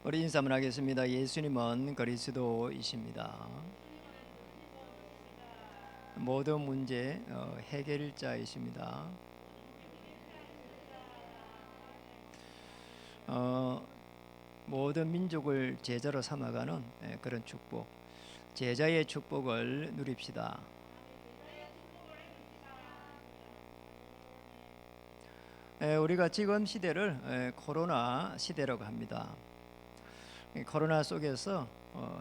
우리 인사 한번 하겠습니다. 예수님은 그리스도이십니다. 모든 문제 해결자이십니다. 모든 민족을 제자로 삼아가는 그런 축복, 제자의 축복을 누립시다. 우리가 지금 시대를 코로나 시대라고 합니다. 코로나 속에서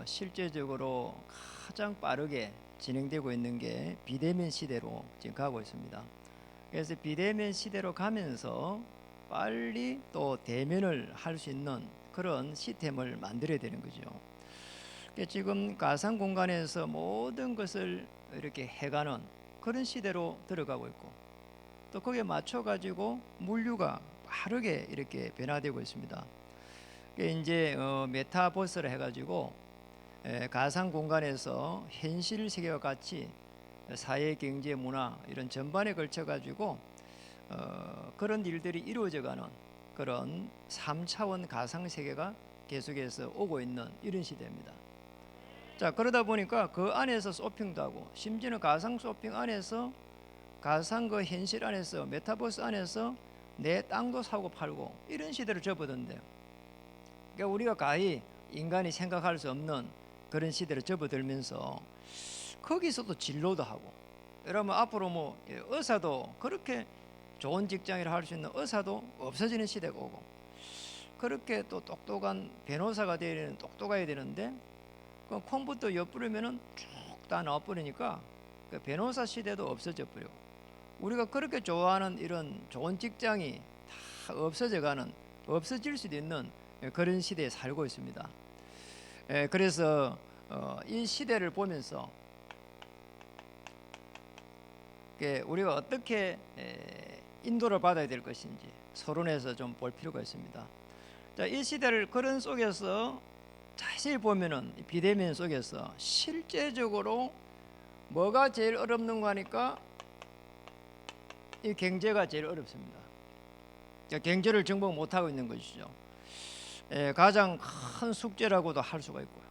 실제적으로 가장 빠르게 진행되고 있는 게 비대면 시대로 지금 가고 있습니다. 그래서 비대면 시대로 가면서 빨리 또 대면을 할 수 있는 그런 시스템을 만들어야 되는 거죠. 지금 가상 공간에서 모든 것을 이렇게 해가는 그런 시대로 들어가고 있고, 또 거기에 맞춰 가지고 물류가 빠르게 이렇게 변화되고 있습니다. 이제 메타버스를 해가지고 가상 공간에서 현실 세계와 같이 사회, 경제, 문화 이런 전반에 걸쳐 가지고 그런 일들이 이루어져가는 그런 3차원 가상 세계가 계속해서 오고 있는 이런 시대입니다. 자, 그러다 보니까 그 안에서 쇼핑도 하고, 심지어는 가상 쇼핑 안에서, 가상 그 현실 안에서, 메타버스 안에서 내 땅도 사고 팔고 이런 시대를 접어든대요. 그러니까 우리가 가히 인간이 생각할 수 없는 그런 시대를 접어들면서 거기서도 진로도 하고, 여러분 앞으로 뭐 의사도 그렇게 좋은 직장이라 할 수 있는 의사도 없어지는 시대가 오고, 그렇게 또 똑똑한 변호사가 되는 똑똑해야 되는데 그 컴퓨터 엿부르면은 쭉 다 나와버리니까 그 변호사 시대도 없어져 버리고, 우리가 그렇게 좋아하는 이런 좋은 직장이 다 없어져가는, 없어질 수도 있는 그런 시대에 살고 있습니다. 그래서 이 시대를 보면서 우리가 어떻게 인도를 받아야 될 것인지 서론에서 좀 볼 필요가 있습니다. 자, 이 시대를 그런 속에서 자세히 보면은 비대면 속에서 실제적으로 뭐가 제일 어렵는가 하니까 이 경제가 제일 어렵습니다. 경제를 정복 못하고 있는 것이죠. 가장 큰 숙제라고도 할 수가 있고요.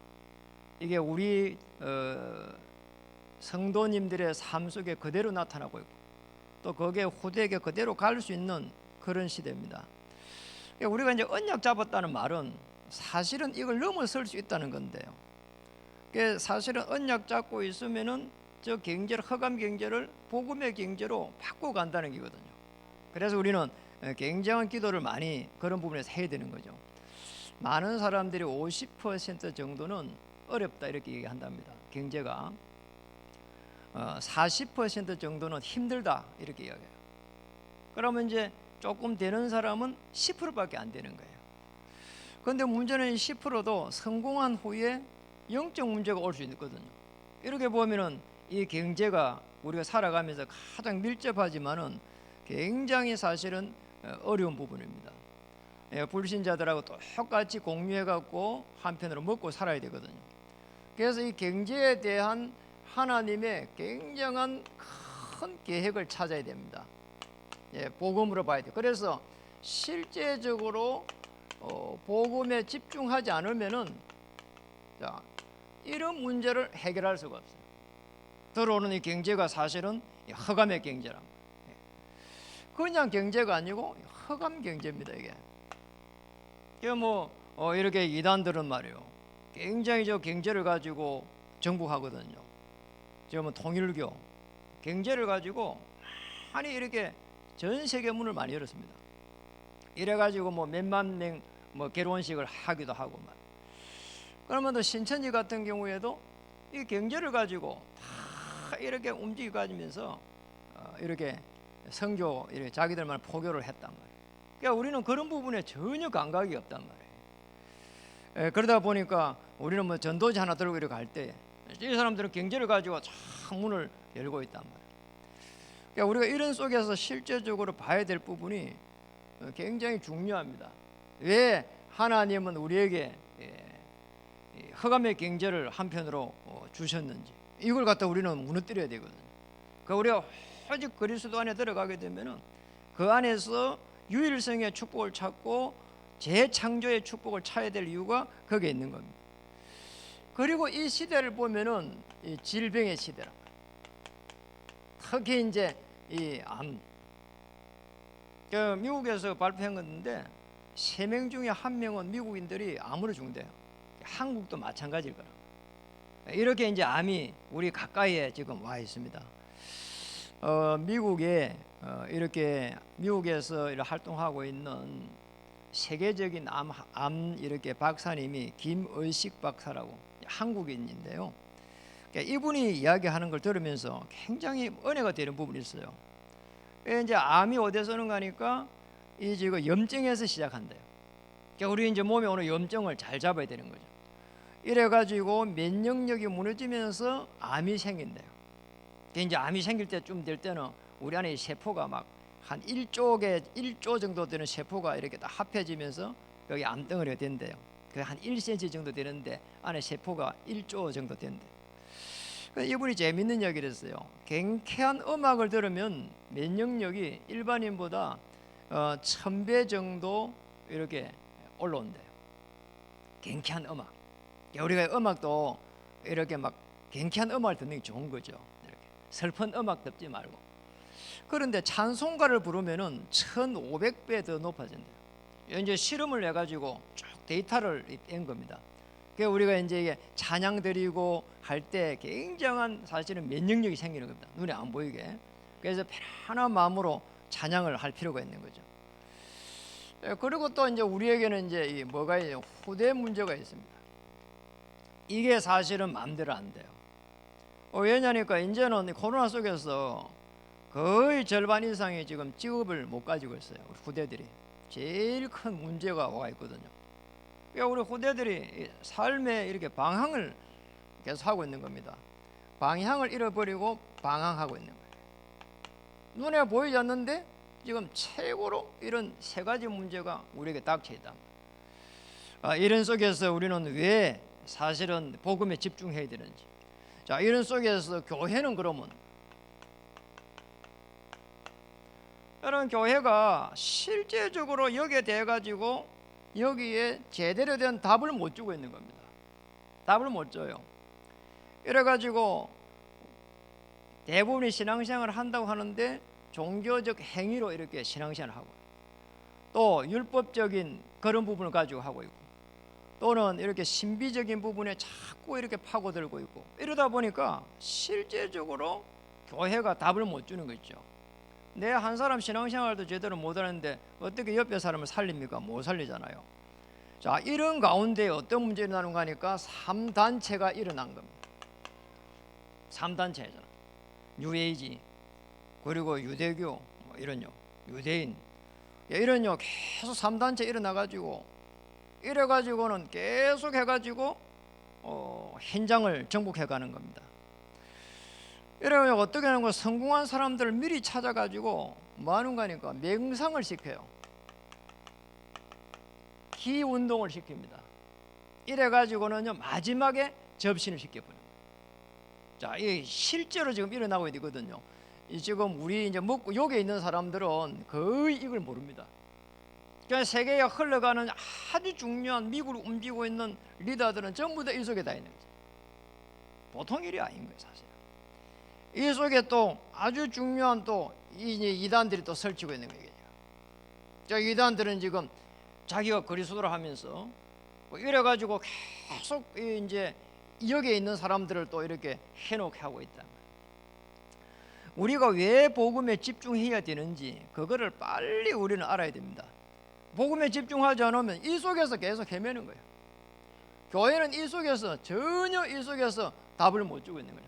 이게 우리 성도님들의 삶 속에 그대로 나타나고 있고, 또 거기에 후대에게 그대로 갈 수 있는 그런 시대입니다. 우리가 이제 언약 잡았다는 말은 사실은 이걸 넘어설 수 있다는 건데요. 사실은 언약 잡고 있으면은 저 경제를, 허감 경제를 복음의 경제로 바꾸고 간다는 거거든요. 그래서 우리는 굉장한 기도를 많이 그런 부분에서 해야 되는 거죠. 많은 사람들이 50% 정도는 어렵다 이렇게 얘기한답니다. 경제가 40% 정도는 힘들다 이렇게 이야기해요. 그러면 이제 조금 되는 사람은 10%밖에 안 되는 거예요. 그런데 문제는 10%도 성공한 후에 영적 문제가 올 수 있거든요. 이렇게 보면은 이 경제가 우리가 살아가면서 가장 밀접하지만은 굉장히 사실은 어려운 부분입니다. 불신자들하고 똑같이 공유해 갖고 한편으로 먹고 살아야 되거든요. 그래서 이 경제에 대한 하나님의 굉장한 큰 계획을 찾아야 됩니다. 복음으로 봐야 돼요. 그래서 실제적으로 복음에 집중하지 않으면은 이런 문제를 해결할 수가 없어요. 들어오는 이 경제가 사실은 허감의 경제라. 그냥 경제가 아니고 허감 경제입니다. 이게 이렇게 이단들은 말이에요, 굉장히 저 경제를 가지고 정복하거든요. 저 통일교 경제를 가지고 많이 이렇게 전 세계 문을 많이 열었습니다. 이래가지고 몇만 명 결혼식을 하기도 하고 말. 그러면 또 신천지 같은 경우에도 이 경제를 가지고 다 이렇게 움직여 가지면서 이렇게 선교, 이렇게 자기들만 포교를 했단 말이에요. 그러니까 우리는 그런 부분에 전혀 감각이 없단 말이에요. 그러다 보니까 우리는 전도지 하나 들고 이렇게 갈 때 이 사람들은 경제를 가지고 참 문을 열고 있단 말이에요. 그러니까 우리가 이런 속에서 실제적으로 봐야 될 부분이 굉장히 중요합니다. 왜 하나님은 우리에게 허감의 경제를 한편으로 주셨는지 이걸 갖다 우리는 무너뜨려야 되거든요. 그러니까 우리가 오직 그리스도 안에 들어가게 되면은 그 안에서 유일성의 축복을 찾고 재창조의 축복을 찾아야 될 이유가 거기에 있는 겁니다. 그리고 이 시대를 보면은 이 질병의 시대라. 특히 이제 이 암. 미국에서 발표한 건데 3명 중에 1명은 미국인들이 암으로 죽는데요. 한국도 마찬가지일 거라. 이렇게 이제 암이 우리 가까이에 지금 와 있습니다. 미국에 이렇게 미국에서 활동하고 있는 세계적인 암 이렇게 박사님이 김의식 박사라고 한국인인데요. 그러니까 이분이 이야기하는 걸 들으면서 굉장히 은혜가 되는 부분이 있어요. 이제 암이 어디서 오는 거니까 이 지금 염증에서 시작한대요. 그러니까 우리 이제 몸에 오는 염증을 잘 잡아야 되는 거죠. 이래가지고 면역력이 무너지면서 암이 생긴대요. 이제 암이 생길 때쯤 될 때는 우리 안에 세포가 막 한 1조 정도 되는 세포가 이렇게 다 합해지면서 여기 암덩어리가 된대요. 그 한 1cm 정도 되는데 안에 세포가 1조 정도 된대요. 이분이 재밌는 이야기를 했어요. 경쾌한 음악을 들으면 면역력이 일반인보다 1000배 정도 이렇게 올라온대요. 경쾌한 음악. 우리가 음악도 이렇게 막 경쾌한 음악을 듣는 게 좋은 거죠. 이렇게 슬픈 음악 듣지 말고. 그런데 찬송가를 부르면은 1500배 더 높아진대요. 이제 실험을 해가지고 쭉 데이터를 뺀 겁니다. 그래서 우리가 이제 이게 찬양 드리고 할 때 굉장한 사실은 면역력이 생기는 겁니다. 눈에 안 보이게. 그래서 편안한 마음으로 찬양을 할 필요가 있는 거죠. 그리고 또 이제 우리에게는 이제 뭐가 있어요? 후대 문제가 있습니다. 이게 사실은 마음대로 안 돼요. 왜냐니까 이제는 코로나 속에서 거의 절반 이상이 지금 직업을 못 가지고 있어요. 우리 후대들이 제일 큰 문제가 와 있거든요. 그러니까 우리 후대들이 삶에 이렇게 방향을 계속 하고 있는 겁니다. 방향을 잃어버리고 방황하고 있는 거예요. 눈에 보이지 않는데 지금 최고로 이런 3가지 문제가 우리에게 닥쳐 있다. 이런 속에서 우리는 왜 사실은 복음에 집중해야 되는지. 자, 이런 속에서 교회는 그러면 여러분 교회가 실제적으로 여기에 대해 가지고 여기에 제대로 된 답을 못 주고 있는 겁니다. 답을 못 줘요. 이래 가지고 대부분이 신앙생활을 한다고 하는데 종교적 행위로 이렇게 신앙생활을 하고 또 율법적인 그런 부분을 가지고 하고 있고 또는 이렇게 신비적인 부분에 자꾸 이렇게 파고들고 있고 이러다 보니까 실제적으로 교회가 답을 못 주는 거 있죠. 내 한 사람 신앙생활도 제대로 못 하는데 어떻게 옆에 사람을 살립니까? 못 살리잖아요. 자, 이런 가운데 어떤 문제가 일어나는 거 하니까 3단체가 일어난 겁니다. 3단체잖아. 뉴에이지 그리고 유대교 이런요, 유대인 이런요 계속 3단체 일어나가지고 이래가지고는 계속 해가지고 현장을 정복해가는 겁니다. 이러면 어떻게 하는 거? 성공한 사람들을 미리 찾아가지고 뭐 하는 거니까 명상을 시켜요. 기 운동을 시킵니다. 이래가지고는요 마지막에 접신을 시켜버려요. 자, 이 실제로 지금 일어나고 있거든요. 지금 우리 이제 먹고 여기 있는 사람들은 거의 이걸 모릅니다. 그러니까 세계에 흘러가는 아주 중요한 미국을 움직이고 있는 리더들은 전부 다 이 속에 다 있는 거죠. 보통 일이 아닌 거예요, 사실. 이 속에 또 아주 중요한 또 이단들이 또 설치고 있는 거예요. 자, 이단들은 지금 자기가 그리스도를 하면서 이래가지고 계속 이제 여기에 있는 사람들을 또 이렇게 해놓게 하고 있다. 우리가 왜 복음에 집중해야 되는지 그거를 빨리 우리는 알아야 됩니다. 복음에 집중하지 않으면 이 속에서 계속 헤매는 거예요. 교회는 이 속에서 전혀 이 속에서 답을 못 주고 있는 거예요.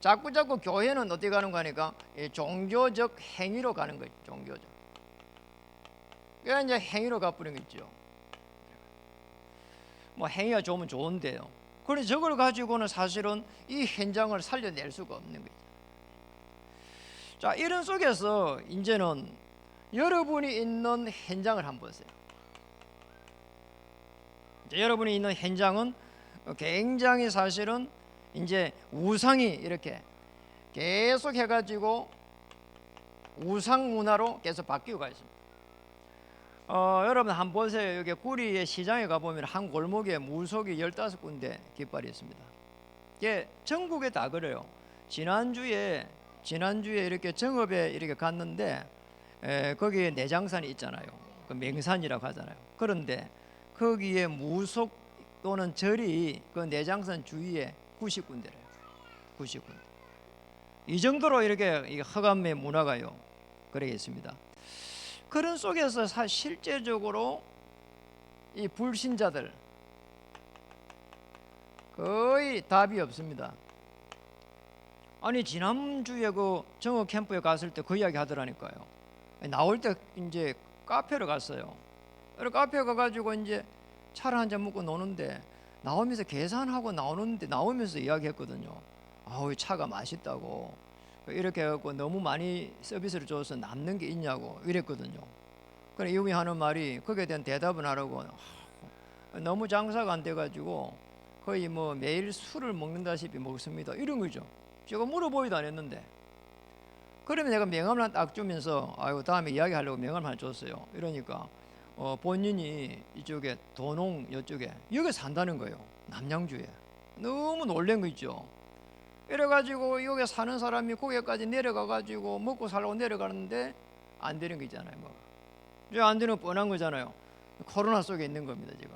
자꾸 교회는 어떻게 가는 거니까 종교적 행위로 가는 거예요. 종교적. 그러니까 이제 행위로 가버린 거 있죠. 뭐 행위가 좋으면 좋은데요. 그런데 저걸 가지고는 사실은 이 현장을 살려낼 수가 없는 거죠. 자, 이런 속에서 이제는 여러분이 있는 현장을 한번 보세요. 여러분이 있는 현장은 굉장히 사실은 이제 우상이 이렇게 계속 해가지고 우상 문화로 계속 바뀌어 가 있습니다. 여러분 한번 보세요. 여기 구리의 시장에 가보면 한 골목에 물속이 15군데 깃발이 있습니다. 이게 전국에 다 그래요. 지난주에 이렇게 정읍에 이렇게 갔는데 거기에 내장산이 있잖아요. 그 맹산이라고 하잖아요. 그런데 거기에 무속 또는 절이 그 내장산 주위에 90군데래요. 90군데. 이 정도로 이렇게 허감의 문화가요. 그래 있습니다. 그런 속에서 실제적으로 이 불신자들 거의 답이 없습니다. 아니 지난주에 그 정읍 캠프에 갔을 때 그 이야기 하더라니까요. 나올 때 이제 카페를 갔어요. 카페 가가지고 이제 차를 한잔 먹고 노는데 나오면서 계산하고 나오면서 이야기했거든요. 아우 차가 맛있다고 이렇게 해갖고 너무 많이 서비스를 줘서 남는 게 있냐고 이랬거든요. 그래 이분이 하는 말이 거기에 대한 대답은 하라고 너무 장사가 안 돼가지고 거의 뭐 매일 술을 먹는다시피 먹습니다 이런 거죠. 제가 물어보기도 안 했는데 그러면 내가 명함을 하나 딱 주면서 아이고 다음에 이야기하려고 명함을 하나 줬어요. 이러니까 본인이 이쪽에 도농 이쪽에 여기 산다는 거예요. 남양주에. 너무 놀란 거 있죠. 이래가지고 여기 사는 사람이 거기까지 내려가가지고 먹고 살라고 내려가는데 안 되는 거 있잖아요. 뭐. 안 되는 거 뻔한 거잖아요. 코로나 속에 있는 겁니다 지금.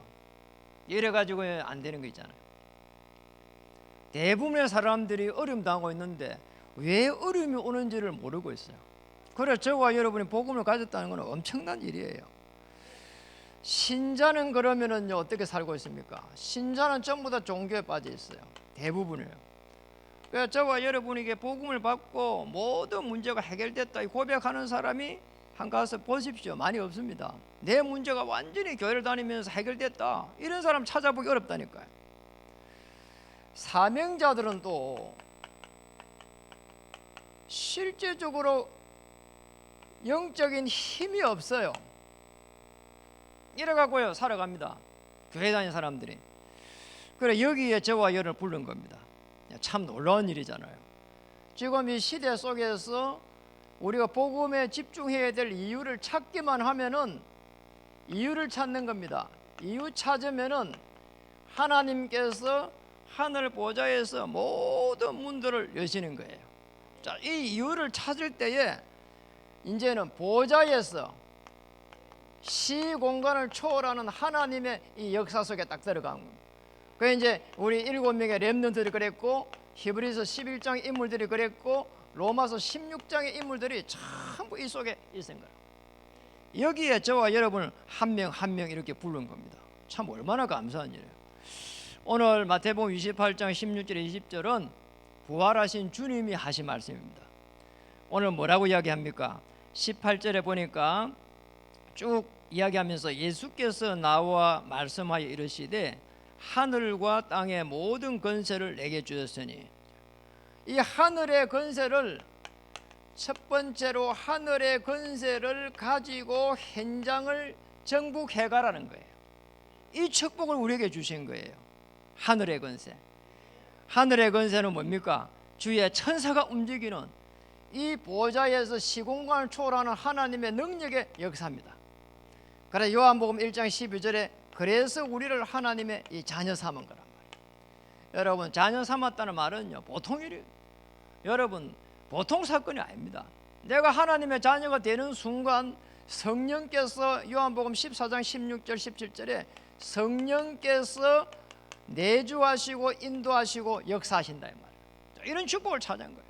이래가지고 안 되는 거 있잖아요. 대부분의 사람들이 어려움 당하고 있는데 왜 어려움이 오는지를 모르고 있어요. 그래서 저와 여러분이 복음을 가졌다는 건 엄청난 일이에요. 신자는 그러면은요 어떻게 살고 있습니까? 신자는 전부 다 종교에 빠져 있어요. 대부분이에요. 그래서 저와 여러분에게 복음을 받고 모든 문제가 해결됐다 고백하는 사람이 한가서 보십시오. 많이 없습니다. 내 문제가 완전히 교회를 다니면서 해결됐다 이런 사람 찾아보기 어렵다니까요. 사명자들은 또 실제적으로 영적인 힘이 없어요. 이래갖고요 살아갑니다. 교회 다니는 사람들이. 그래 여기에 저와 여를 부른 겁니다. 참 놀라운 일이잖아요. 지금 이 시대 속에서 우리가 복음에 집중해야 될 이유를 찾기만 하면은 이유를 찾는 겁니다. 이유 찾으면은 하나님께서 하늘 보좌에서 모든 문들을 여시는 거예요. 자, 이 이유를 찾을 때에 이제는 보좌에서 시 공간을 초월하는 하나님의 이 역사 속에 딱 들어간 겁니다. 그 이제 우리 7명의 렘넌트들이 그랬고 히브리서 11장 인물들이 그랬고 로마서 16장의 인물들이 전부 이 속에 있은 거예요. 여기에 저와 여러분을 한 명 한 명 이렇게 부른 겁니다. 참 얼마나 감사한 일이에요. 오늘 마태복음 28장 16절에 20절은 부활하신 주님이 하신 말씀입니다. 오늘 뭐라고 이야기합니까? 18절에 보니까 쭉 이야기하면서 예수께서 나와 말씀하여 이르시되 하늘과 땅의 모든 권세를 내게 주셨으니 이 하늘의 권세를 첫 번째로 하늘의 권세를 가지고 현장을 정복해 가라는 거예요. 이 축복을 우리에게 주신 거예요. 하늘의 권세. 하늘의 권세는 뭡니까? 주의 천사가 움직이는 이 보좌에서 시공간을 초월하는 하나님의 능력의 역사입니다. 그래서 요한복음 1장 12절에 그래서 우리를 하나님의 이 자녀 삼은 거란 말이에요. 여러분 자녀 삼았다는 말은요 보통 일이에요. 여러분 보통 사건이 아닙니다. 내가 하나님의 자녀가 되는 순간 성령께서 요한복음 14장 16절 17절에 성령께서 내주하시고 인도하시고 역사하신다 이 말이에요. 이런 축복을 찾은 거예요.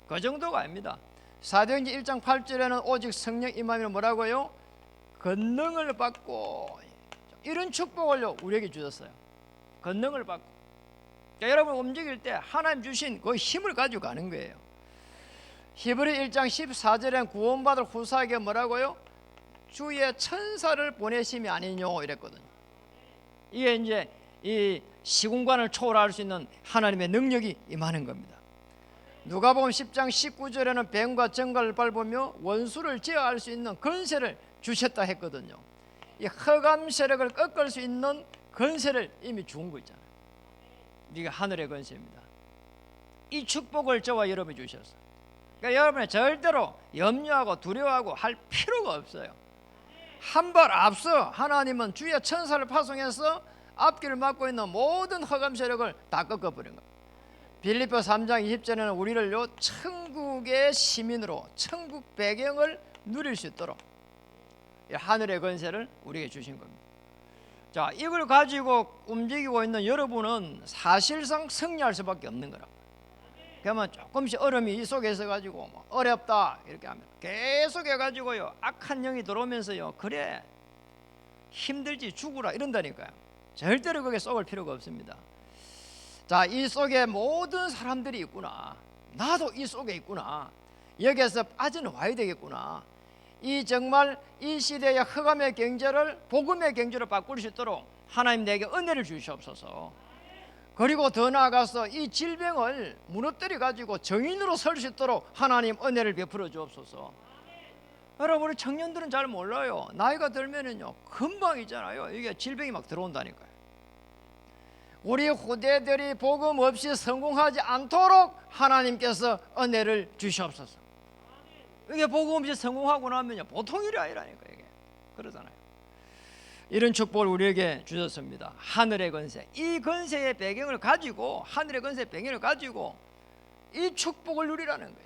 그 정도가 아닙니다. 사도행전 1장 8절에는 오직 성령 임하면 뭐라고요? 권능을 받고 이런 축복을 우리에게 주셨어요. 권능을 받고. 그러니까 여러분 움직일 때 하나님 주신 그 힘을 가지고 가는 거예요. 히브리 1장 14절엔 구원받을 후사에게 뭐라고요? 주의 천사를 보내심이 아니뇨 이랬거든요. 이게 이제 이 시공간을 초월할 수 있는 하나님의 능력이 임하는 겁니다. 누가복음 10장 19절에는 뱀과 정갈을 밟으며 원수를 제어할 수 있는 권세를 주셨다 했거든요. 이 흑암 세력을 꺾을 수 있는 권세를 이미 준 거 있잖아요. 이게 하늘의 권세입니다. 이 축복을 저와 여러분이 주셨어요. 그러니까 여러분이 절대로 염려하고 두려워하고 할 필요가 없어요. 한 발 앞서 하나님은 주의 천사를 파송해서 앞길을 막고 있는 모든 흑암 세력을 다 꺾어버린 겁니다. 빌립보 3장 20절에는 우리를요 천국의 시민으로 천국 배경을 누릴 수 있도록 하늘의 권세를 우리에게 주신 겁니다. 자, 이걸 가지고 움직이고 있는 여러분은 사실상 승리할 수밖에 없는 거라고. 그러면 조금씩 어려움이 이 속에 있어가지고 뭐 어렵다 이렇게 하면 계속 해가지고요 악한 영이 들어오면서요 그래 힘들지 죽으라 이런다니까요. 절대로 그게 속을 필요가 없습니다. 자, 이 속에 모든 사람들이 있구나. 나도 이 속에 있구나. 여기에서 빠져나와야 되겠구나. 이 정말 이 시대의 흑암의 경제를 복음의 경제로 바꿀 수 있도록 하나님 내게 은혜를 주시옵소서. 그리고 더 나아가서 이 질병을 무너뜨려 가지고 정인으로 설 수 있도록 하나님 은혜를 베풀어 주옵소서. 여러분, 우리 청년들은 잘 몰라요. 나이가 들면은요 금방 있잖아요 이게 질병이 막 들어온다니까요. 우리 후대들이 복음 없이 성공하지 않도록 하나님께서 은혜를 주시옵소서. 이게 복음 없이 성공하고 나면요 보통 일이 아니라니까 이게. 그러잖아요. 이런 축복을 우리에게 주셨습니다. 하늘의 권세, 이 권세의 배경을 가지고 하늘의 권세의 배경을 가지고 이 축복을 누리라는 거죠.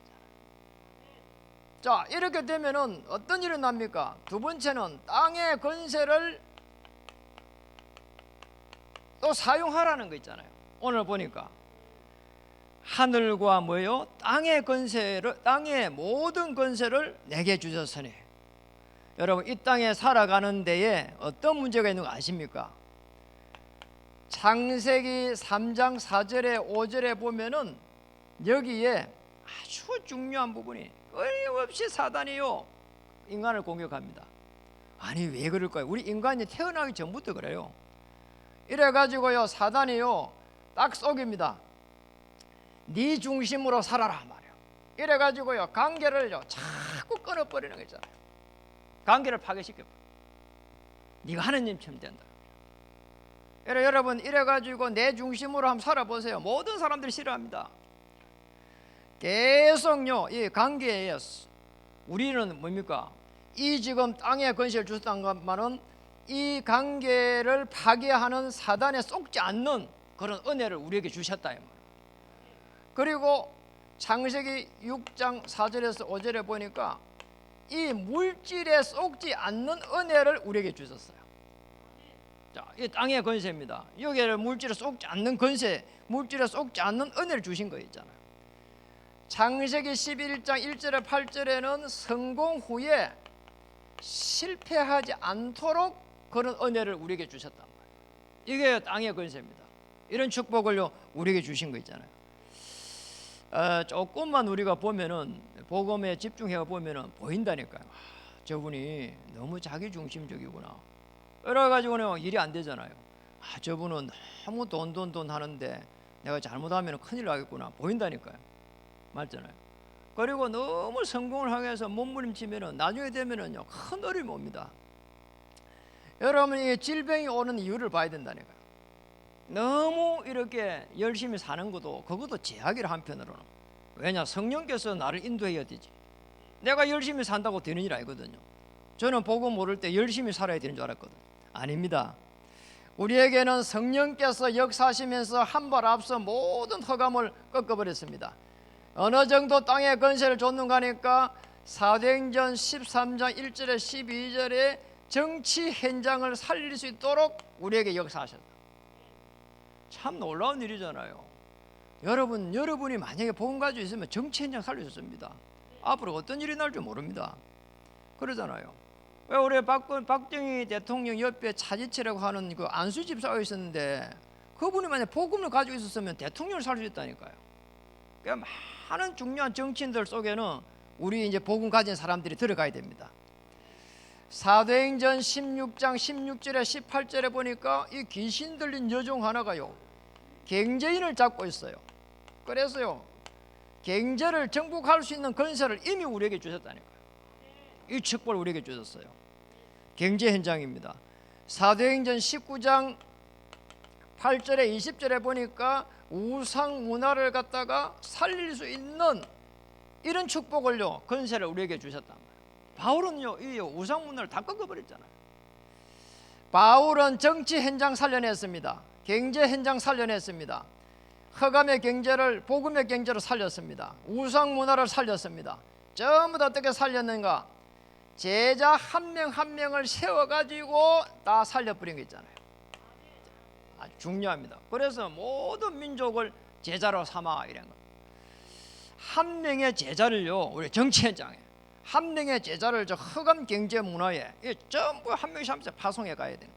자, 이렇게 되면은 어떤 일이 납니까? 두 번째는 땅의 권세를 또 사용하라는 거 있잖아요. 오늘 보니까 하늘과 뭐요? 땅의 권세를, 땅의 모든 권세를 내게 주셨으니. 여러분, 이 땅에 살아가는 데에 어떤 문제가 있는 거 아십니까? 창세기 3장 4절에 5절에 보면은 여기에 아주 중요한 부분이 끊임없이 사단이요 인간을 공격합니다. 아니 왜 그럴까요? 우리 인간이 태어나기 전부터 그래요. 이래가지고요 사단이요 딱 속입니다. 네 중심으로 살아라 말이에요. 이래가지고요 관계를요 자꾸 끊어버리는 거 있잖아요. 관계를 파괴시켜버려. 네가 하느님처럼 된다. 여러분 이래가지고 내 중심으로 한번 살아보세요. 모든 사람들이 싫어합니다. 계속요 이 관계에 우리는 뭡니까? 이 지금 땅에 권세를 주셨다는 것만은 이 관계를 파괴하는 사단에 쏙지 않는 그런 은혜를 우리에게 주셨다 이 말이에요. 그리고 창세기 6장 4절에서 5절에 보니까 이 물질에 쏙지 않는 은혜를 우리에게 주셨어요. 자, 이 땅의 권세입니다. 여기를 물질에 쏙지 않는 권세, 물질에 쏙지 않는 은혜를 주신 거 있잖아요. 창세기 11장 1절에 8절에는 성공 후에 실패하지 않도록 그런 은혜를 우리에게 주셨단 말이에요. 이게 땅의 권세입니다. 이런 축복을요 우리에게 주신 거 있잖아요. 조금만 우리가 보면은 복음에 집중해 보면은 보인다니까요. 저분이 너무 자기 중심적이구나. 이래 가지고는 일이 안 되잖아요. 저분은 너무 돈 하는데 내가 잘못하면 큰일 나겠구나. 보인다니까요. 맞잖아요. 그리고 너무 성공을 하기 위해서 몸부림치면은 나중에 되면은요 큰 어려움이 옵니다. 여러분이 질병이 오는 이유를 봐야 된다니까요. 너무 이렇게 열심히 사는 것도 그것도 제약이라 한편으로는. 왜냐? 성령께서 나를 인도해야 되지. 내가 열심히 산다고 되는 일 아니거든요. 저는 복음 모를 때 열심히 살아야 되는 줄 알았거든요. 아닙니다. 우리에게는 성령께서 역사하시면서 한 발 앞서 모든 흑암을 꺾어버렸습니다. 어느 정도 땅의 권세를 줬는가 하니까 사도행전 13장 1절에 12절에 정치 현장을 살릴 수 있도록 우리에게 역사하셨다. 참 놀라운 일이잖아요. 여러분이 만약에 복음 가지고 있으면 정치 현장 살리셨습니다. 앞으로 어떤 일이 날 줄 모릅니다. 그러잖아요. 왜 우리 박정희 대통령 옆에 차지치라고 하는 그 안수 집사가 있었는데 그분이 만약 복음을 가지고 있었으면 대통령을 살 수 있다니까요. 그러니까 많은 중요한 정치인들 속에는 우리 이제 복음 가진 사람들이 들어가야 됩니다. 사도행전 16장 16절에 18절에 보니까 이 귀신 들린 여종 하나가요 경제인을 잡고 있어요. 그래서요 경제를 정복할 수 있는 권세를 이미 우리에게 주셨다니까요. 이 축복을 우리에게 주셨어요. 경제 현장입니다. 사도행전 19장 8절에 20절에 보니까 우상 문화를 갖다가 살릴 수 있는 이런 축복을요 권세를 우리에게 주셨단 말이에요. 바울은요 이 우상 문화를 다 꺾어버렸잖아요. 바울은 정치 현장 살려냈습니다. 경제 현장 살려냈습니다. 흑암의 경제를 복음의 경제로 살렸습니다. 우상 문화를 살렸습니다. 전부 다 어떻게 살렸는가? 제자 한 명 한 명을 세워가지고 다 살려버린 거 있잖아요. 아주 중요합니다. 그래서 모든 민족을 제자로 삼아 이런 거. 한 명의 제자를요 우리 정치 현장에 한 명의 제자를 저 흑암 경제 문화에 전부 한 명씩 한 명씩 파송해 가야 돼요.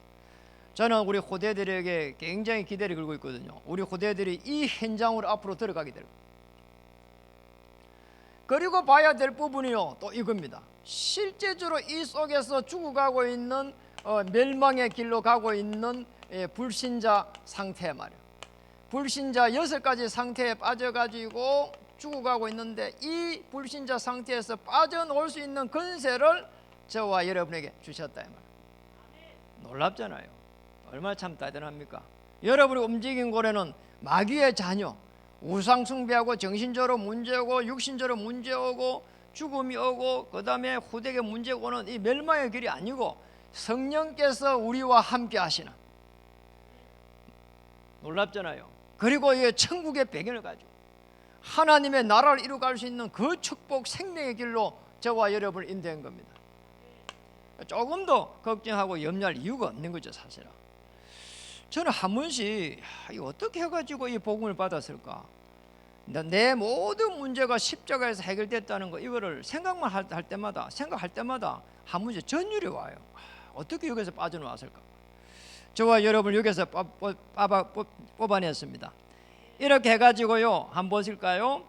저는 우리 후대들에게 굉장히 기대를 걸고 있거든요. 우리 후대들이 이 현장으로 앞으로 들어가게 될 거예요. 그리고 봐야 될 부분이요 또 이겁니다. 실제적으로 이 속에서 죽어가고 있는 멸망의 길로 가고 있는 불신자 상태 말이에요. 불신자 6가지 상태에 빠져가지고 죽어가고 있는데 이 불신자 상태에서 빠져나올 수 있는 권세를 저와 여러분에게 주셨다 이 말이에요. 놀랍잖아요. 얼마나 참 대단합니까? 여러분이 움직인 곳에는 마귀의 자녀, 우상 숭배하고 정신적으로 문제오고 육신적으로 문제오고 죽음이 오고 그 다음에 후대에 문제가 오는 이 멸망의 길이 아니고 성령께서 우리와 함께 하시는, 놀랍잖아요. 그리고 이 천국의 배경을 가지고 하나님의 나라를 이루어갈 수 있는 그 축복 생명의 길로 저와 여러분을 인도한 겁니다. 조금 더 걱정하고 염려할 이유가 없는 거죠 사실은. 저는 한 번씩 이거 어떻게 해가지고 이 복음을 받았을까? 내 모든 문제가 십자가에서 해결됐다는 거 이거를 생각만 할 때마다 한 번씩 전율이 와요. 어떻게 여기서 빠져나왔을까? 저와 여러분을 여기서 뽑아냈습니다. 이렇게 해가지고요 한번 보실까요?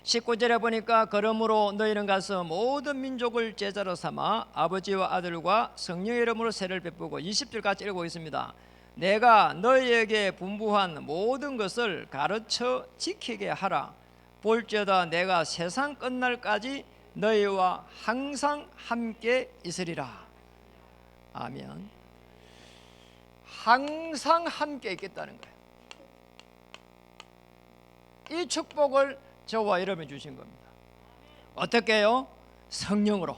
19절에 보니까 그러므로 너희는 가서 모든 민족을 제자로 삼아 아버지와 아들과 성령의 이름으로 세례를 베푸고 20절까지 읽어보겠습니다. 내가 너희에게 분부한 모든 것을 가르쳐 지키게 하라. 볼지어다 내가 세상 끝날까지 너희와 항상 함께 있으리라. 아멘. 항상 함께 있겠다는 거예요. 이 축복을 저와 여러분이 주신 겁니다. 어떻게 해요? 성령으로.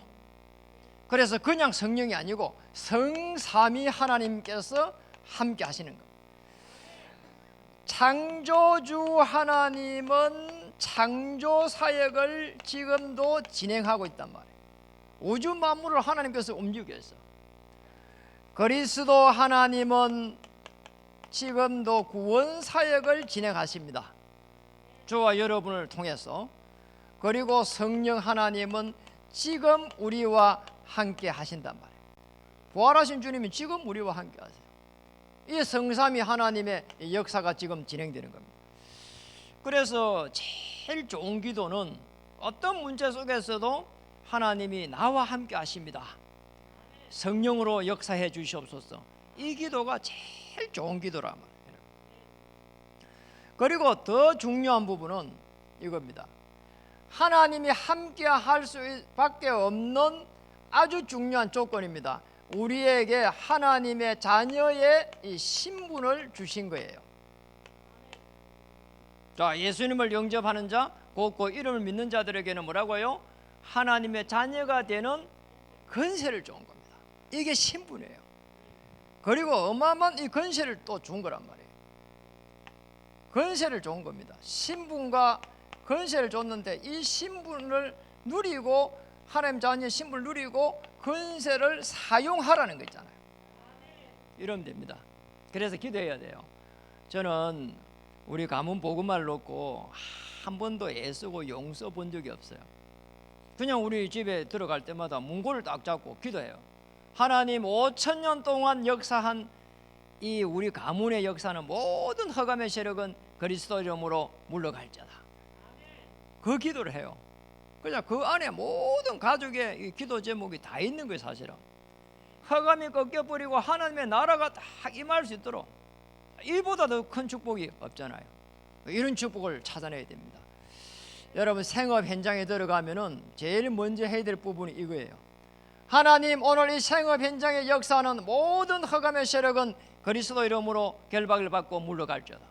그래서 그냥 성령이 아니고 성삼위 하나님께서 함께 하시는 겁니다. 창조주 하나님은 창조 사역을 지금도 진행하고 있단 말이에요. 우주 만물을 하나님께서 움직이고 있어요. 그리스도 하나님은 지금도 구원 사역을 진행하십니다. 저와 여러분을 통해서. 그리고 성령 하나님은 지금 우리와 함께 하신단 말이에요. 부활하신 주님이 지금 우리와 함께 하세요. 이 성삼위 하나님의 역사가 지금 진행되는 겁니다. 그래서 제일 좋은 기도는 어떤 문제 속에서도 하나님이 나와 함께 하십니다. 성령으로 역사해 주시옵소서. 이 기도가 제일 좋은 기도란 말이에요. 그리고 더 중요한 부분은 이겁니다. 하나님이 함께 할 수밖에 없는 아주 중요한 조건입니다. 우리에게 하나님의 자녀의 이 신분을 주신 거예요. 자, 예수님을 영접하는 자, 그 이름을 믿는 자들에게는 뭐라고요? 하나님의 자녀가 되는 권세를 준 겁니다. 이게 신분이에요. 그리고 어마어마한 이 권세를 또 준 거란 말이에요. 권세를 준 겁니다. 신분과 권세를 줬는데 이 신분을 누리고 하나님 자녀의 신분을 누리고 권세를 사용하라는 거 있잖아요. 이러면 됩니다. 그래서 기도해야 돼요. 저는 우리 가문 복음을 놓고 한 번도 애쓰고 용서 본 적이 없어요. 그냥 우리 집에 들어갈 때마다 문고를 딱 잡고 기도해요. 하나님 5,000년 동안 역사한 이 우리 가문의 역사는 모든 흑암의 세력은 그리스도 이름으로 물러갈지어다. 그 기도를 해요. 그냥 그 안에 모든 가족의 이 기도 제목이 다 있는 거예요. 사실은 흑암이 꺾여버리고 하나님의 나라가 딱 임할 수 있도록, 이보다 더 큰 축복이 없잖아요. 이런 축복을 찾아내야 됩니다. 여러분 생업 현장에 들어가면은 제일 먼저 해야 될 부분이 이거예요. 하나님 오늘 이 생업 현장의 역사는 모든 흑암의 세력은 그리스도 이름으로 결박을 받고 물러갈지어다.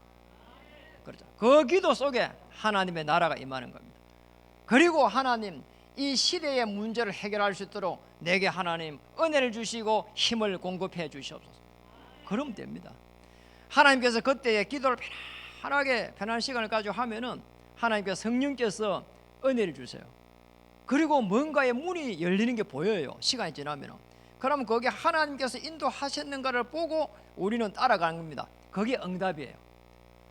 그렇죠. 그 기도 속에 하나님의 나라가 임하는 겁니다. 그리고 하나님 이 시대의 문제를 해결할 수 있도록 내게 하나님 은혜를 주시고 힘을 공급해 주시옵소서. 그러면 됩니다. 하나님께서 그때에 기도를 편안하게 편안한 시간을 가지고 하면은 하나님께서 성령께서 은혜를 주세요. 그리고 뭔가의 문이 열리는 게 보여요. 시간이 지나면. 그러면 거기에 하나님께서 인도하셨는가를 보고 우리는 따라가는 겁니다. 그게 응답이에요.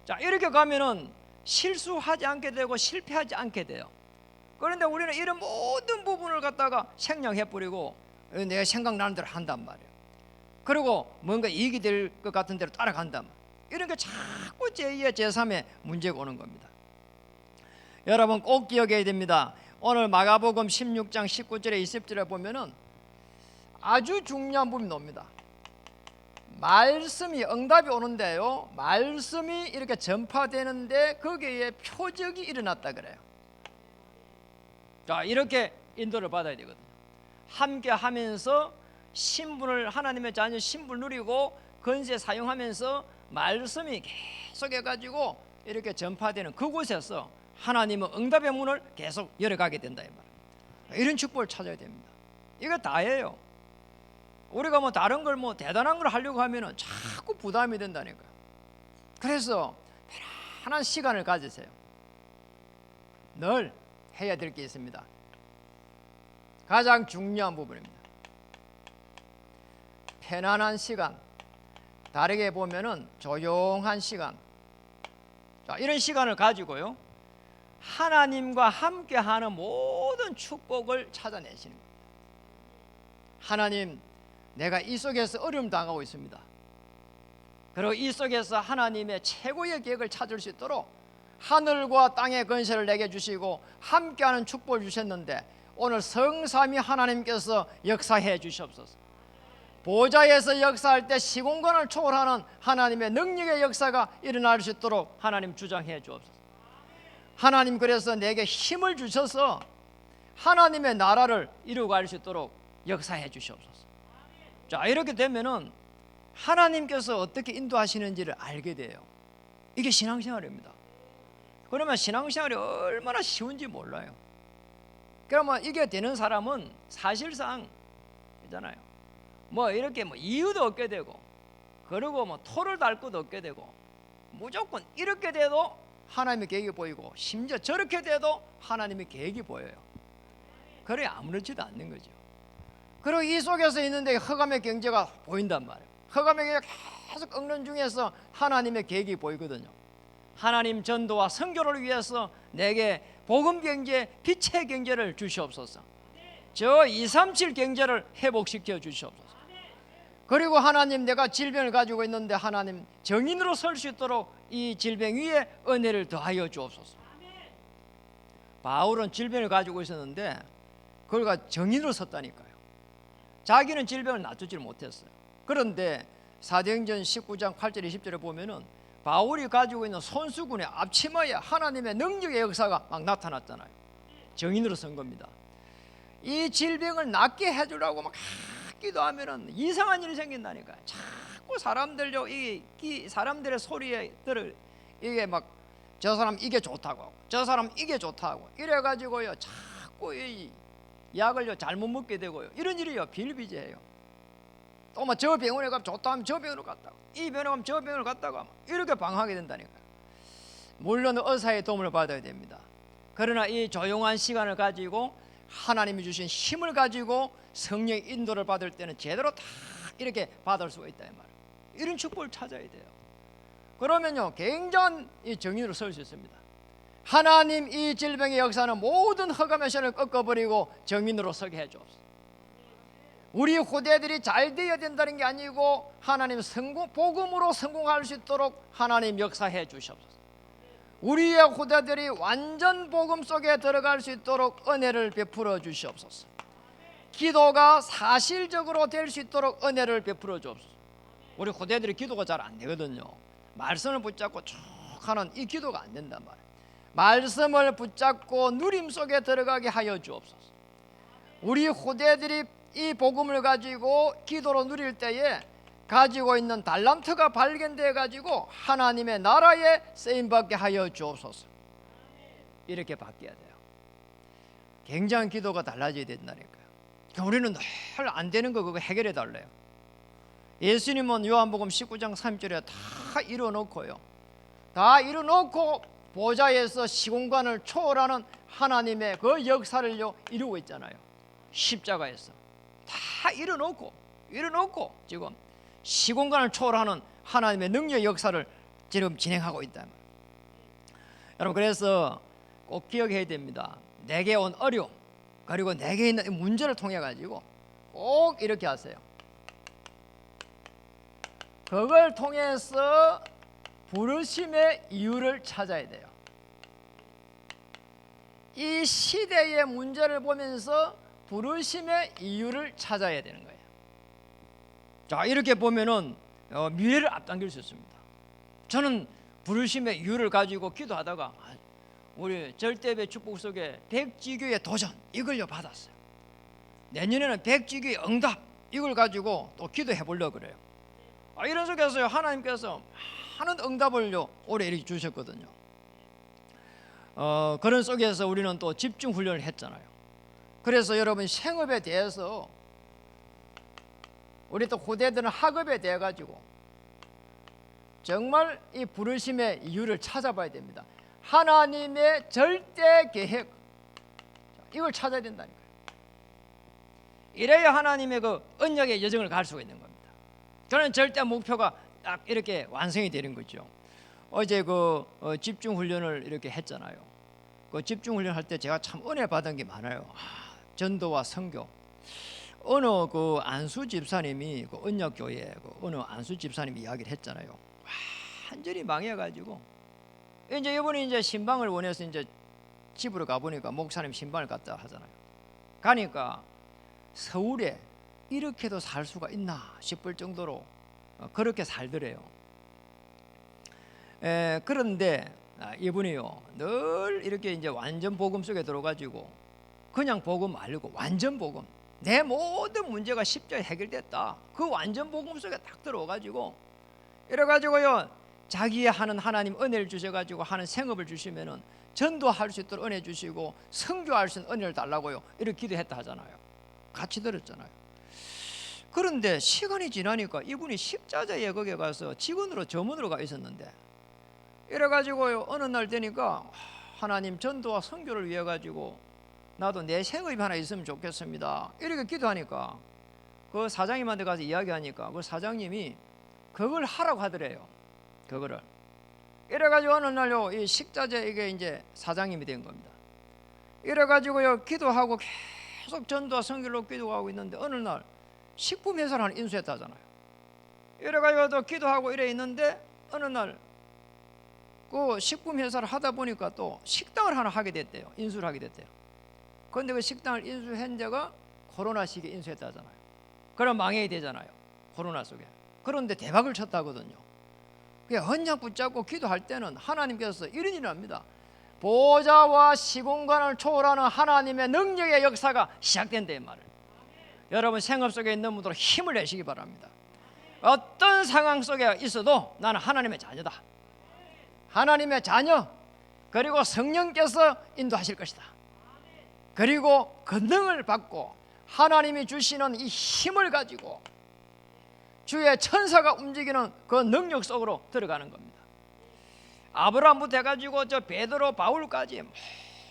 자, 이렇게 가면은 실수하지 않게 되고 실패하지 않게 돼요. 그런데 우리는 이런 모든 부분을 갖다가 생략해버리고 내가 생각나는 대로 한단 말이에요. 그리고 뭔가 이익이 될 것 같은 대로 따라간단 말이에요. 이런 게 자꾸 제2의 제3의 문제가 오는 겁니다. 여러분 꼭 기억해야 됩니다. 오늘 마가복음 16장 19절에 20절에 보면은 아주 중요한 부분이 나옵니다. 말씀이 응답이 오는데요, 말씀이 이렇게 전파되는데 거기에 표적이 일어났다 그래요. 자, 이렇게 인도를 받아야 되거든요. 함께 하면서 신분을, 하나님의 자녀 신분을 누리고 권세 사용하면서 말씀이 계속 해가지고 이렇게 전파되는 그곳에서 하나님은 응답의 문을 계속 열어가게 된다 이 말이에요. 이런 축복을 찾아야 됩니다. 이거 다예요. 우리가 뭐 다른 걸 뭐 대단한 걸 하려고 하면은 자꾸 부담이 된다니까요. 그래서 편안한 시간을 가지세요. 늘 해야 될 게 있습니다. 가장 중요한 부분입니다. 편안한 시간, 다르게 보면은 조용한 시간. 자, 이런 시간을 가지고요, 하나님과 함께하는 모든 축복을 찾아내시는 겁니다. 하나님, 내가 이 속에서 어려움 당하고 있습니다. 그리고 이 속에서 하나님의 최고의 계획을 찾을 수 있도록 하늘과 땅의 권세를 내게 주시고 함께하는 축복을 주셨는데 오늘 성삼위 하나님께서 역사해 주시옵소서. 보좌에서 역사할 때 시공간을 초월하는 하나님의 능력의 역사가 일어날 수 있도록 하나님 주장해 주옵소서. 하나님, 그래서 내게 힘을 주셔서 하나님의 나라를 이루어갈 수 있도록 역사해 주시옵소서. 자, 이렇게 되면은 하나님께서 어떻게 인도하시는지를 알게 돼요. 이게 신앙생활입니다. 그러면 신앙생활이 얼마나 쉬운지 몰라요. 그러면 이게 되는 사람은 사실상 있잖아요, 뭐 이렇게 뭐 이유도 얻게 되고, 그리고 뭐 토를 달 것도 얻게 되고, 무조건 이렇게 돼도 하나님의 계획이 보이고, 심지어 저렇게 돼도 하나님의 계획이 보여요. 그래 아무렇지도 않는 거죠. 그리고 이 속에서 있는데 흑암의 경제가 보인단 말이에요. 흑암의 경제가 계속 꺾는 중에서 하나님의 계획이 보이거든요. 하나님 전도와 선교를 위해서 내게 복음 경제, 빛의 경제를 주시옵소서. 저 237 경제를 회복시켜 주시옵소서. 그리고 하나님, 내가 질병을 가지고 있는데 하나님 정인으로 설 수 있도록 이 질병 위에 은혜를 더하여 주옵소서. 바울은 질병을 가지고 있었는데 그가 정인으로 섰다니까요. 자기는 질병을 놔두지 못했어요. 그런데 사도행전 19장 8절 20절에 보면은 바울이 가지고 있는 손수군의 앞치마에 하나님의 능력의 역사가 막 나타났잖아요. 정인으로 선 겁니다. 이 질병을 낫게 해주려고 막 기도하면은 이상한 일이 생긴다니까요. 자꾸 사람들요, 이 사람들의 소리에 들을 이게 막 저 사람 이게 좋다고 하고 저 사람 이게 좋다고 이래가지고요, 자꾸 이 약을요 잘못 먹게 되고요, 이런 일이요 비일비재해요. 또 뭐 저 병원에 가면 좋다 하면 저 병원으로 갔다고, 이 병원에 가면 저 병원으로 갔다고 하면 이렇게 방황하게 된다니까요. 물론 의사의 도움을 받아야 됩니다. 그러나 이 조용한 시간을 가지고 하나님이 주신 힘을 가지고 성령의 인도를 받을 때는 제대로 다 이렇게 받을 수가 있다 이 말이에요. 이런 축복을 찾아야 돼요. 그러면요 굉장한 이 정인으로 설 수 있습니다. 하나님, 이 질병의 역사는 모든 흑암의 신을 꺾어버리고 정인으로 서게 해주옵소서. 우리 후대들이 잘 되어야 된다는 게 아니고 하나님 복음으로 성공할 수 있도록 하나님 역사해 주시옵소서. 우리의 후대들이 완전 복음 속에 들어갈 수 있도록 은혜를 베풀어 주시옵소서. 기도가 사실적으로 될 수 있도록 은혜를 베풀어 주옵소서. 우리 후대들이 기도가 잘 안 되거든요. 말씀을 붙잡고 쭉 하는 이 기도가 안 된단 말이에요. 말씀을 붙잡고 누림 속에 들어가게 하여 주옵소서. 우리 후대들이 이 복음을 가지고 기도로 누릴 때에 가지고 있는 달란트가 발견되어 가지고 하나님의 나라에 쓰임받게 하여 주옵소서. 이렇게 바뀌어야 돼요. 굉장한 기도가 달라져야 된다니까요. 그러니까 우리는 늘 안 되는 거 그거 해결해 달래요. 예수님은 요한복음 19장 3절에 다 이뤄놓고요, 다 이뤄놓고 보좌에서 시공간을 초월하는 하나님의 그 역사를요 이루고 있잖아요. 십자가에서 다 이뤄놓고 지금 시공간을 초월하는 하나님의 능력 역사를 지금 진행하고 있다. 여러분, 그래서 꼭 기억해야 됩니다. 내게 온 어려움 그리고 내게 있는 문제를 통해 가지고 꼭 이렇게 하세요. 그걸 통해서 부르심의 이유를 찾아야 돼요. 이 시대의 문제를 보면서 부르심의 이유를 찾아야 되는 거예요. 자, 이렇게 보면은 미래를 앞당길 수 있습니다. 저는 부르심의 이유를 가지고 기도하다가 우리 절대배 축복 속에 백지교의 도전 이걸요 받았어요. 내년에는 백지교의 응답 이걸 가지고 또 기도해 보려고 그래요. 이런 속에서 하나님께서 많은 응답을요 올해 이렇게 주셨거든요. 그런 속에서 우리는 또 집중 훈련을 했잖아요. 그래서 여러분, 생업에 대해서 우리 또 후대들은 학업에 대해 가지고 정말 이 부르심의 이유를 찾아봐야 됩니다. 하나님의 절대 계획 이걸 찾아야 된다니까요. 이래야 하나님의 그 언약의 여정을 갈 수가 있는 겁니다. 저는 절대 목표가 딱 이렇게 완성이 되는 거죠. 어제 그 집중 훈련을 이렇게 했잖아요. 그 집중 훈련 할 때 제가 참 은혜 받은 게 많아요. 전도와 선교. 어느 그 안수 집사님이 그 언약교회 그 어느 안수 집사님이 이야기를 했잖아요. 완전히 망해가지고 이제 이번에 이제 신방을 원해서 이제 집으로 가보니까 목사님 신방을 갔다 하잖아요. 가니까 서울에 이렇게도 살 수가 있나 싶을 정도로 그렇게 살더래요. 그런데 이분이요 늘 이렇게 이제 완전 복음 속에 들어가지고 그냥 복음 말고 완전 복음, 내 모든 문제가 십자가에 해결됐다, 그 완전 복음 속에 딱 들어가지고 이래가지고요 자기 하는 하나님 은혜를 주셔가지고 하는 생업을 주시면은 전도할 수 있도록 은혜 주시고 선교할 수 있는 은혜를 달라고요 이렇게 기도했다 하잖아요. 같이 들었잖아요. 그런데 시간이 지나니까 이분이 십자자에 거기에 가서 직원으로 점원으로 가 있었는데 이래가지고요 어느 날 되니까 하나님 전도와 선교를 위해 가지고 나도 내 생업이 하나 있으면 좋겠습니다 이렇게 기도하니까 그 사장님한테 가서 이야기하니까 그 사장님이 그걸 하라고 하더래요. 그거를 이래가지고 어느 날요 이 식자재에게 이제 사장님이 된 겁니다. 이래가지고요 기도하고 계속 전도와 선교로 기도하고 있는데 어느 날 식품 회사를 하나 인수했다 하잖아요. 이래가지고 또 기도하고 이래 있는데 어느 날 그 식품 회사를 하다 보니까 또 식당을 하나 하게 됐대요. 인수를 하게 됐대요. 그런데 그 식당을 인수한 데가 코로나 시기에 인수했다 하잖아요. 그럼 망해야 되잖아요. 코로나 속에. 그런데 대박을 쳤다거든요. 그냥 헌장 붙잡고 기도할 때는 하나님께서 이런 일을 합니다. 보좌와 시공간을 초월하는 하나님의 능력의 역사가 시작된다 이 말을. 여러분 생업 속에 있는 분들 힘을 내시기 바랍니다. 어떤 상황 속에 있어도 나는 하나님의 자녀다. 하나님의 자녀, 그리고 성령께서 인도하실 것이다. 그리고 권능을 받고 하나님이 주시는 이 힘을 가지고 주의 천사가 움직이는 그 능력 속으로 들어가는 겁니다. 아브라함부터 해가지고 저 베드로, 바울까지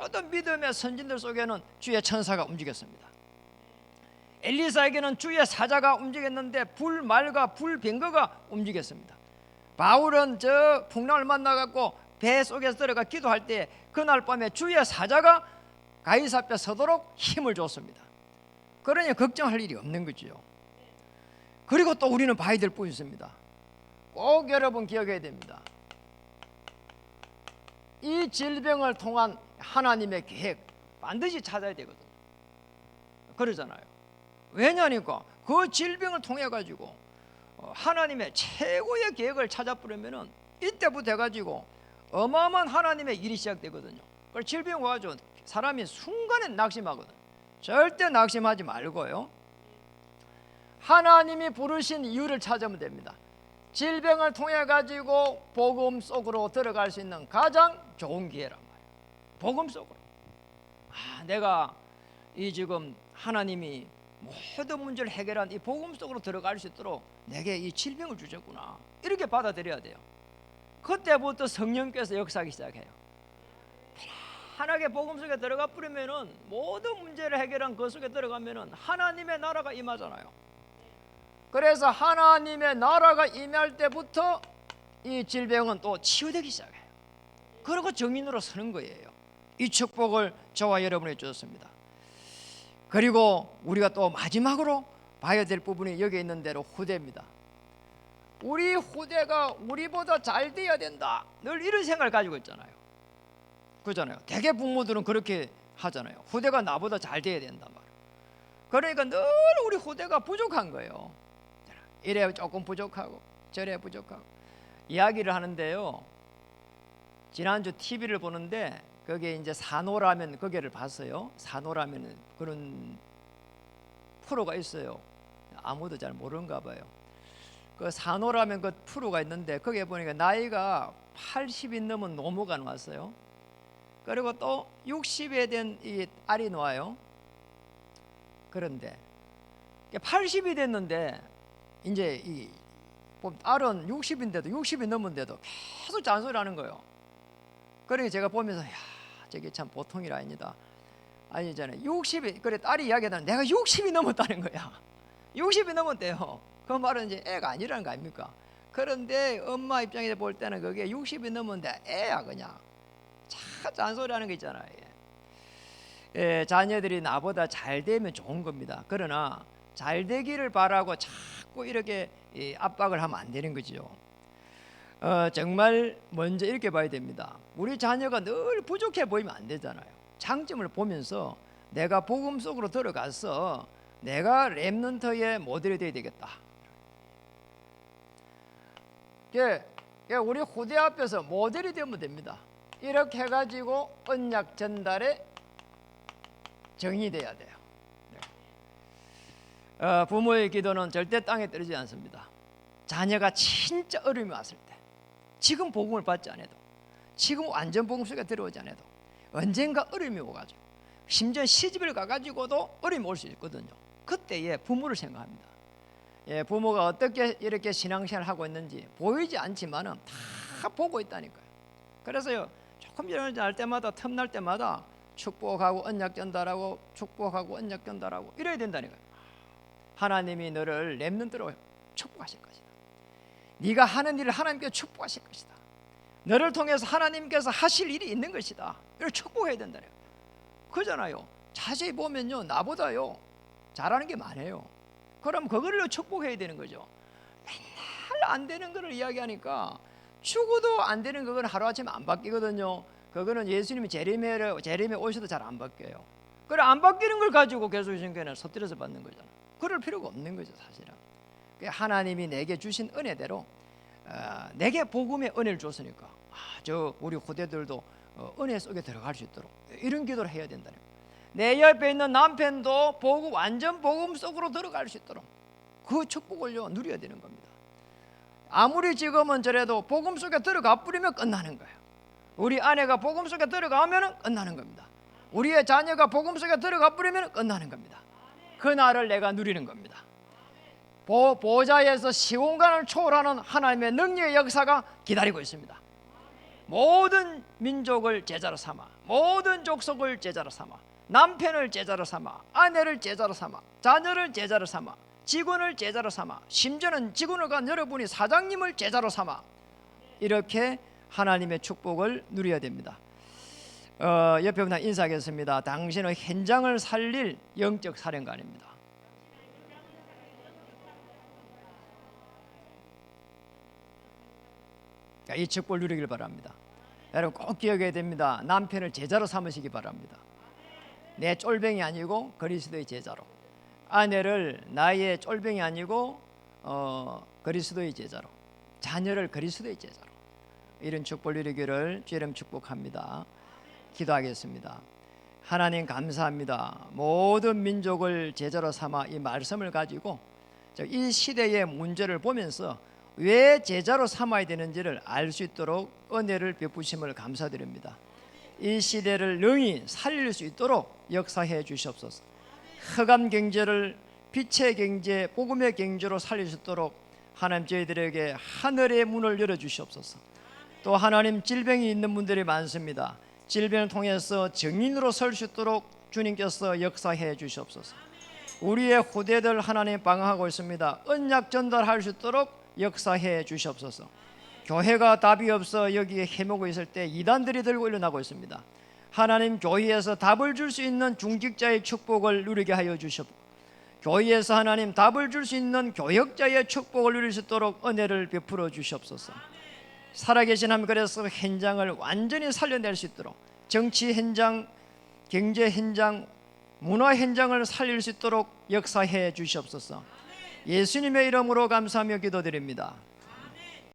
모든 믿음의 선진들 속에는 주의 천사가 움직였습니다. 엘리사에게는 주의 사자가 움직였는데 불말과 불병거가 움직였습니다. 바울은 저 풍랑을 만나갖고 배 속에서 들어가 기도할 때 그날 밤에 주의 사자가 가이사 앞에 서도록 힘을 줬습니다. 그러니 걱정할 일이 없는 거죠. 그리고 또 우리는 봐야 될 뿐이 있습니다. 꼭 여러분 기억해야 됩니다. 이 질병을 통한 하나님의 계획 반드시 찾아야 되거든요. 그러잖아요. 왜냐니까 그 질병을 통해 가지고 하나님의 최고의 계획을 찾아보려면은 이때부터 해가지고 어마어마한 하나님의 일이 시작되거든요. 그걸 질병 와가지고 사람이 순간에 낙심하거든. 절대 낙심하지 말고요. 하나님이 부르신 이유를 찾으면 됩니다. 질병을 통해 가지고 복음 속으로 들어갈 수 있는 가장 좋은 기회란 말이에요. 복음 속으로. 내가 이 지금 하나님이 모든 문제를 해결한 이 복음 속으로 들어갈 수 있도록 내게 이 질병을 주셨구나, 이렇게 받아들여야 돼요. 그때부터 성령께서 역사하기 시작해요. 편하게 복음 속에 들어가 버리면은 모든 문제를 해결한 그 속에 들어가면은 하나님의 나라가 임하잖아요. 그래서 하나님의 나라가 임할 때부터 이 질병은 또 치유되기 시작해요. 그리고 정인으로 서는 거예요. 이 축복을 저와 여러분이 주셨습니다. 그리고 우리가 또 마지막으로 봐야 될 부분이 여기 있는 대로 후대입니다. 우리 후대가 우리보다 잘 돼야 된다, 늘 이런 생각을 가지고 있잖아요. 그렇잖아요. 대개 부모들은 그렇게 하잖아요. 후대가 나보다 잘 돼야 된다 말. 그러니까 늘 우리 후대가 부족한 거예요. 이래 조금 부족하고 저래 부족하고 이야기를 하는데요. 지난주 TV를 보는데 거기에 이제 산호라면 거기를 봤어요. 산호라면 그런 프로가 있어요. 아무도 잘 모르는가 봐요. 그 산호라면 그 프로가 있는데 거기에 보니까 나이가 80이 넘은 노모가 나왔어요. 그리고 또 60에 된 이 알이 나와요. 그런데 80이 됐는데 이제 이 알은 60인데도 60이 넘은데도 계속 잔소리하는 거예요. 그러니까 제가 보면서 야, 저게 참 보통이 아닙니다. 아니잖아요. 60이 그래 딸이 이야기하는 내가 60이 넘었다는 거야. 60이 넘었대요. 그 말은 이제 애가 아니라는 거 아닙니까? 그런데 엄마 입장에서 볼 때는 그게 60이 넘었는데 애야 그냥 참 잔소리하는 거 있잖아요. 예, 자녀들이 나보다 잘 되면 좋은 겁니다. 그러나 잘 되기를 바라고 자꾸 이렇게 압박을 하면 안 되는 거죠. 정말 먼저 이렇게 봐야 됩니다. 우리 자녀가 늘 부족해 보이면 안 되잖아요. 장점을 보면서 내가 복음 속으로 들어가서 내가 렘넌트의 모델이 되어야 되겠다. 우리 후대 앞에서 모델이 되면 됩니다. 이렇게 해가지고 언약 전달에 정이 돼야 돼요. 부모의 기도는 절대 땅에 떨어지지 않습니다. 자녀가 진짜 어려움이 왔을 때, 지금 복음을 받지 않아도, 지금 완전 복음 속에 들어오지 않아도 언젠가 어려움이 오가지고, 심지어 시집을 가가지고도 어려움이 올 수 있거든요. 그때에 부모를 생각합니다. 부모가 어떻게 이렇게 신앙생활을 하고 있는지 보이지 않지만은 다 보고 있다니까요. 그래서요, 조금 일어날 때마다, 틈날 때마다 축복하고 언약 전달하고 축복하고 언약 전달하고 이래야 된다니까요. 하나님이 너를 렘넌트로 축복하실 것이다. 네가 하는 일을 하나님께서 축복하실 것이다. 너를 통해서 하나님께서 하실 일이 있는 것이다. 이걸 축복해야 된다네요. 그잖아요. 자세히 보면요, 나보다요 잘하는 게 많아요. 그럼 그거를 축복해야 되는 거죠. 맨날 안 되는 거를 이야기하니까 죽어도 안 되는 그거는 하루아침에 안 바뀌거든요. 그거는 예수님이 재림에 오셔도 잘 안 바뀌어요. 그래 안 바뀌는 걸 가지고 계속 신경을 서툴러서 받는 거잖아요. 그럴 필요가 없는 거죠, 사실은. 하나님이 내게 주신 은혜대로 내게 복음의 은혜를 줬으니까 저 우리 후대들도 은혜 속에 들어갈 수 있도록 이런 기도를 해야 된다는 거예요. 내 옆에 있는 남편도 완전 복음 속으로 들어갈 수 있도록 그 축복을요 누려야 되는 겁니다. 아무리 지금은 저래도 복음 속에 들어가 버리면 끝나는 거예요. 우리 아내가 복음 속에 들어가면 끝나는 겁니다. 우리의 자녀가 복음 속에 들어가 버리면 끝나는 겁니다. 그날을 내가 누리는 겁니다. 보좌에서 시공간을 초월하는 하나님의 능력의 역사가 기다리고 있습니다. 모든 민족을 제자로 삼아, 모든 족속을 제자로 삼아, 남편을 제자로 삼아, 아내를 제자로 삼아, 자녀를 제자로 삼아, 직원을 제자로 삼아, 심지어는 직원을 간 여러분이 사장님을 제자로 삼아 이렇게 하나님의 축복을 누려야 됩니다. 옆에 그냥 인사하겠습니다. 당신은 현장을 살릴 영적 사령관입니다. 이 축복을 누리길 바랍니다. 여러분 꼭 기억해야 됩니다. 남편을 제자로 삼으시기 바랍니다. 내 쫄병이 아니고 그리스도의 제자로, 아내를 나의 쫄병이 아니고 그리스도의 제자로, 자녀를 그리스도의 제자로 이런 축복을 누리기를 주 이름 축복합니다. 기도하겠습니다. 하나님 감사합니다. 모든 민족을 제자로 삼아 이 말씀을 가지고 이 시대의 문제를 보면서 왜 제자로 삼아야 되는지를 알 수 있도록 은혜를 베푸심을 감사드립니다. 이 시대를 능히 살릴 수 있도록 역사해 주시옵소서. 흑암 경제를 빛의 경제, 복음의 경제로 살릴 수 있도록 하나님 저희들에게 하늘의 문을 열어 주시옵소서. 또 하나님 질병이 있는 분들이 많습니다. 질병을 통해서 증인으로 설 수 있도록 주님께서 역사해 주시옵소서. 우리의 후대들 하나님 방황하고 있습니다. 언약 전달할 수 있도록 역사해 주시옵소서. 교회가 답이 없어 여기에 헤매고 있을 때 이단들이 들고 일어나고 있습니다. 하나님 교회에서 답을 줄 수 있는 중직자의 축복을 누리게 하여 주시옵소서. 교회에서 하나님 답을 줄 수 있는 교역자의 축복을 누릴 수 있도록 은혜를 베풀어 주시옵소서. 살아계신 하나님, 그래서 현장을 완전히 살려낼 수 있도록 정치 현장, 경제 현장, 문화 현장을 살릴 수 있도록 역사해 주시옵소서. 예수님의 이름으로 감사하며 기도드립니다.